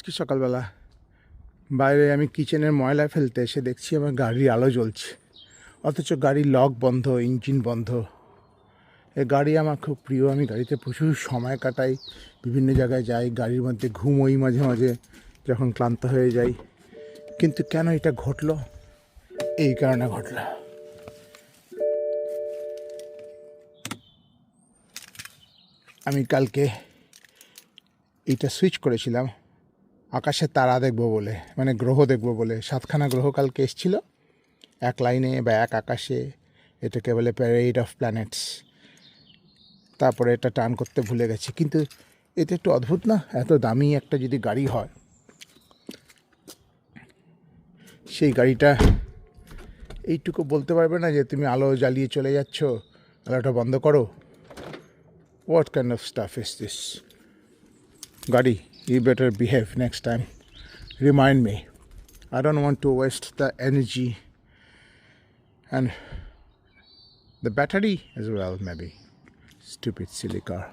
কি সকালবেলা বাইরে আমি কিচেনের ময়লা ফেলতে এসে দেখছি আমার গাড়ির আলো জ্বলছে, অথচ গাড়ির লক বন্ধ, ইঞ্জিন বন্ধ। এই গাড়ি আমার খুব প্রিয়, আমি গাড়িতে প্রচুর সময় কাটাই, বিভিন্ন জায়গায় যাই, গাড়ির মধ্যে ঘুমোই মাঝে মাঝে যখন ক্লান্ত হয়ে যাই। কিন্তু কেন এটা ঘটলো? এই কারণে ঘটলো, আমি কালকে এইটা সুইচ করেছিলাম আকাশে তারা দেখবো বলে, মানে গ্রহ দেখবো বলে। 7খানা গ্রহ কালকে এসেছিলো এক লাইনে বা এক আকাশে, এটাকে বলে প্যারেড অফ প্ল্যানেটস। তারপরে এটা টার্ন করতে ভুলে গেছি। কিন্তু এটা একটু অদ্ভুত না? এত দামি একটা যদি গাড়ি হয়, সেই গাড়িটা এইটুকু বলতে পারবে না যে তুমি আলো জ্বালিয়ে চলে যাচ্ছ, আলোটা বন্ধ করো? What kind of staff is this? গাড়ি, you better behave next time. Remind me. I don't want to waste the energy and the battery as well, maybe. Stupid silly car.